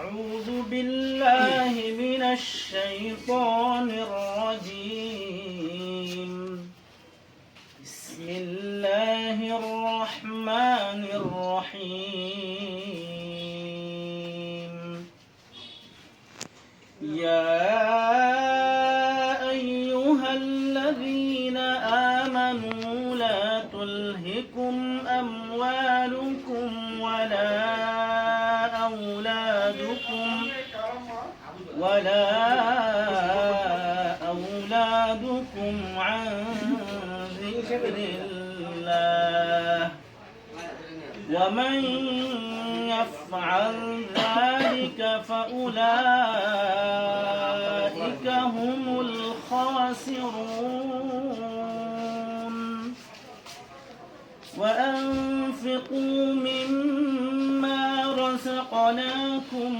أعوذ بالله من الشيطان الرجيم. بسم الله الرحمن الرحيم. يا أيها الذين آمنوا لا تلهكم أموالكم ولا أولادكم عن ذكر الله ومن يفعل ذلك فأولئك هم الخاسرون. وأنفقوا مما رزقناكم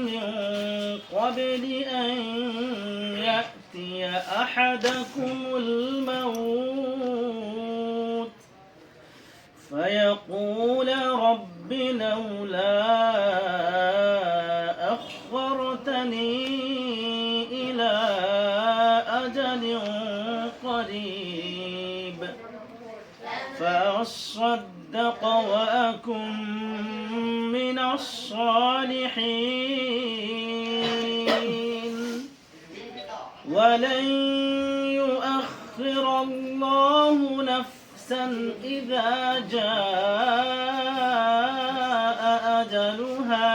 من قبل أن يأتي أحدكم الموت فيقول رب لولا أخرتني إلى أجل قريب فأصدق وأكن من الصالحين ولن يؤخر الله نفسا إذا جاء أجلها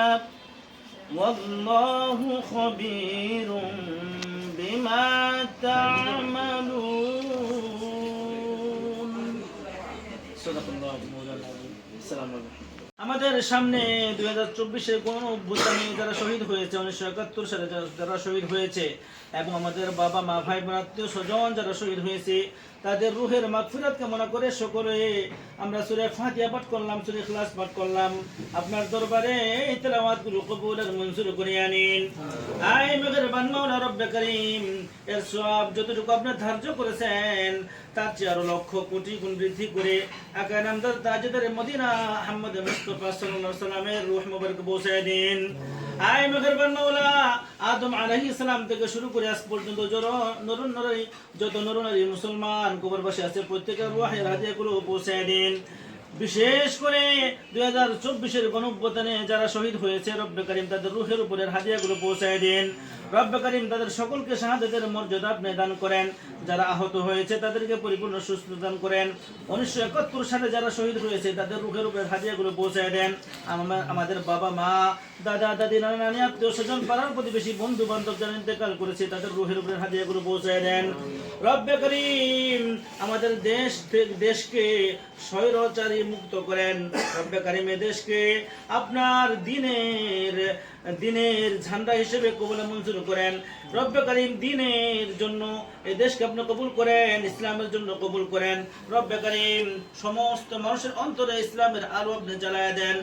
والله خبير بما تعملون. صدق الله مولانا العظيم. السلام عليكم. আমাদের সামনে 2024-এর কোন অভ্যুত্থানে যারা শহীদ হয়েছে, 1971 সালে যারা শহীদ হয়েছে এবং আমাদের বাবা মা ভাই বোন আত্মীয় স্বজন যারা শহীদ হয়েছে তাদের রুহের মাগফিরাত কামনা করে সকলে আমরা সূরা ফাতিহা পাঠ করলাম, সূরা ইখলাস পাঠ করলাম। আপনার দরবারে এই তেলাওয়াতগুলো কবুল আর মঞ্জুর করে আনিন। আয় মেহেরবান মাওলা রব্বে করিম, এর সওয়াব যতটুকু আপনি ধার্য করেছেন তার চেয়ে আরো লক্ষ কোটি গুণ বৃদ্ধি করে আকা নামদার তাজদারে মদিনা মুহাম্মদ মুস্তাফা সাল্লাল্লাহু আলাইহি ওয়াসাল্লামের রূহ মুবারক পৌঁছায় দিন। আয় মেহেরবান মাওলা, আদম আলাইহিস সালাম থেকে শুরু করে আজ পর্যন্ত যত নর-নারী মুসলমান কবরবাসী আছে প্রত্যেকের রূহের হাদিয়াগুলো পৌঁছায় দিন। বিশেষ করে 2024-এর গণঅভ্যুত্থানে যারা শহীদ হয়েছে রব্বে করিম তাদের রূহের উপরের হাদিয়াগুলো পৌঁছায় দিন। রব্বে করিম তাদের সকলকে শাহাদাতের মর্যাদা আপনি দান করেন। যারা আহত হয়েছে তাদেরকে পরিপূর্ণ সুস্থতা দান করেন। 1971 সালে যারা শহীদ হয়েছে তাদের রূহের উপরের হাদিয়াগুলো পৌঁছায় দেন। আমাদের বাবা মা দাদা দাদি নানা নানি আত্মীয় স্বজন পাড়ার প্রতিবেশী বন্ধু বান্ধব যারা ইন্তেকাল করেছে তাদের রূহের উপরের হাদিয়াগুলো পৌঁছায় দেন। রব্বে করিম আমাদের দেশকে স্বৈরাচারী মুক্ত করেন। রব্বে করিম দেশকে আপনার দিনের ঝান্ডা হিসেবে কবুল মঞ্জুর করেন। রব্বে করিম দিনের জন্য এই দেশকে আপনি কবুল করেন, ইসলামের জন্য কবুল করেন। রব্বে করিম সমস্ত মানুষের অন্তরে ইসলামের আলো আপনি জ্বালায় দেন।